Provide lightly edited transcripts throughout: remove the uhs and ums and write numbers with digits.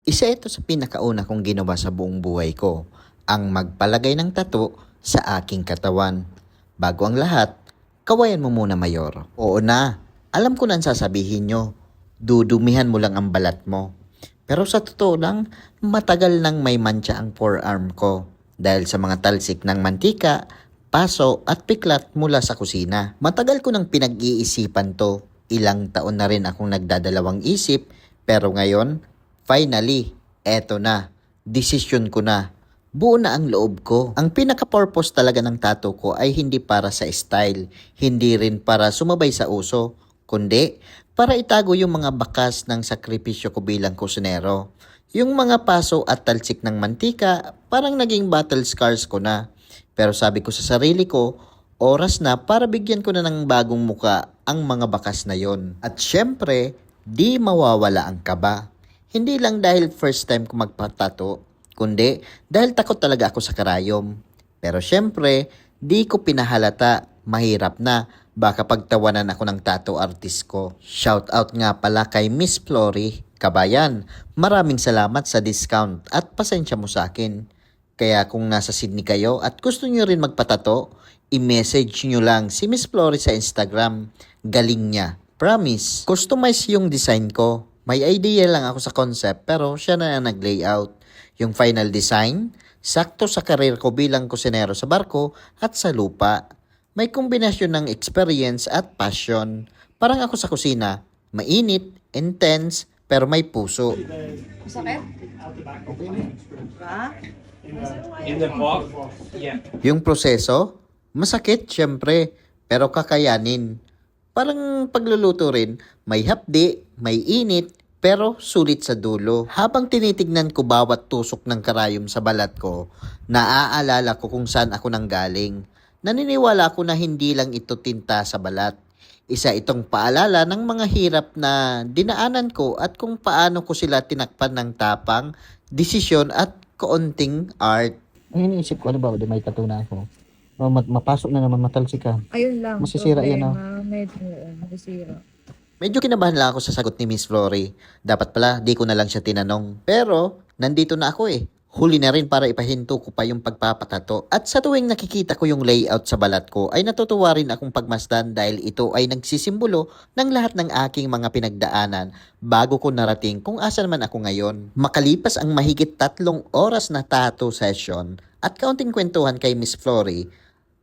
Isa ito sa pinakauna kong ginawa sa buong buhay ko, ang magpalagay ng tattoo sa aking katawan. Bago ang lahat, kawayan mo muna, Mayor. Oo na, alam ko na ang sasabihin nyo. Dudumihan mo lang ang balat mo. Pero sa totoo lang, matagal nang may mantsa ang forearm ko dahil sa mga talsik ng mantika, paso at piklat mula sa kusina. Matagal ko nang pinag-iisipan to. Ilang taon na rin akong nagdadalawang isip, pero ngayon, finally, eto na. Desisyon ko na. Buo na ang loob ko. Ang pinaka-purpose talaga ng tattoo ko ay hindi para sa style, hindi rin para sumabay sa uso, kundi para itago yung mga bakas ng sakripisyo ko bilang kusinero. Yung mga paso at talsik ng mantika, parang naging battle scars ko na. Pero sabi ko sa sarili ko, oras na para bigyan ko na ng bagong muka ang mga bakas na yon. At syempre, di mawawala ang kaba. Hindi lang dahil first time ko magpatato, kundi dahil takot talaga ako sa karayom. Pero syempre, di ko pinahalata, mahirap na, baka pagtawanan ako ng tattoo artist ko. Shout out nga pala kay Miss Flory, kabayan, maraming salamat sa discount at pasensya mo sa akin. Kaya kung nasa Sydney kayo at gusto nyo rin magpatato, i-message nyo lang si Miss Flory sa Instagram. Galing niya. Promise, customize yung design ko. May idea lang ako sa concept pero siya na ang nag-layout. Yung final design, sakto sa karir ko bilang kusinero sa barko at sa lupa. May kombinasyon ng experience at passion. Parang ako sa kusina, mainit, intense, pero may puso. Masakit? Ha? In the fog? Yeah. Yung proseso, masakit syempre, pero kakayanin. Parang pagluluto rin, may hapdi, may init, pero sulit sa dulo. Habang tinitignan ko bawat tusok ng karayom sa balat ko, naaalala ko kung saan ako nanggaling. Naniniwala ko na hindi lang ito tinta sa balat. Isa itong paalala ng mga hirap na dinaanan ko at kung paano ko sila tinakpan ng tapang, desisyon at kaunting art. Ang iniisip ko, ano ba, di may tattoo na ako. Mapasok na naman, matalsik ka. Ayun lang. Masisira yan, Medyo, masisira. Medyo kinabahan lang ako sa sagot ni Miss Flory. Dapat pala, di ko na lang siya tinanong. Pero, nandito na ako eh. Huli na rin para ipahinto ko pa yung pagpapatato. At sa tuwing nakikita ko yung layout sa balat ko, ay natutuwa rin akong pagmasdan dahil ito ay nagsisimbolo ng lahat ng aking mga pinagdaanan bago ko narating kung asan man ako ngayon. Makalipas ang mahigit 3 oras na tattoo session at kaunting kwentuhan kay Miss Flory,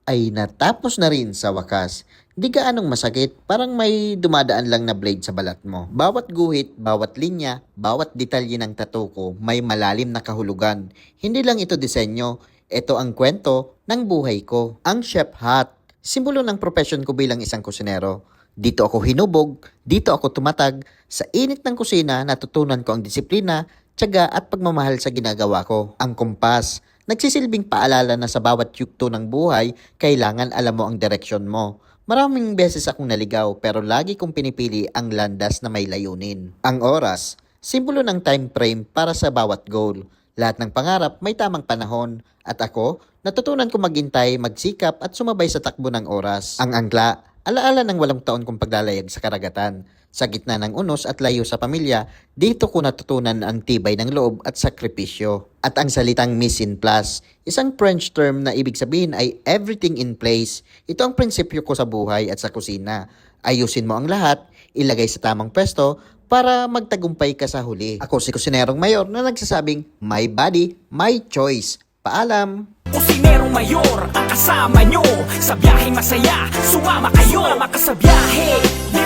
ay natapos na rin sa wakas. Di gaanong masakit, parang may dumadaan lang na blade sa balat mo. Bawat guhit, bawat linya, bawat detalye ng tattoo ko may malalim na kahulugan. Hindi lang ito disenyo, ito ang kwento ng buhay ko. Ang chef hat, simbolo ng profession ko bilang isang kusinero. Dito ako hinubog, dito ako tumatag. Sa init ng kusina, natutunan ko ang disiplina, tiyaga at pagmamahal sa ginagawa ko. Ang kompas, nagsisilbing paalala na sa bawat yugto ng buhay, kailangan alam mo ang direksyon mo. Maraming beses akong naligaw pero lagi kong pinipili ang landas na may layunin. Ang oras, simbolo ng time frame para sa bawat goal. Lahat ng pangarap may tamang panahon at ako, natutunan ko maghintay, magsikap at sumabay sa takbo ng oras. Ang angkla, alaala ng 8 taon kong paglalayag sa karagatan. Sa gitna ng unos at layo sa pamilya, dito ko natutunan ang tibay ng loob at sakripisyo. At ang salitang mise en place, isang French term na ibig sabihin ay everything in place. Ito ang prinsipyo ko sa buhay at sa kusina. Ayusin mo ang lahat, ilagay sa tamang pwesto para magtagumpay ka sa huli. Ako si Kusinerong Mayor na nagsasabing, my body, my choice. Paalam! Kusinerong Mayor, ang kasama nyo sa biyaheng masaya. Sumama kayo, sumama ka sa biyahe. Di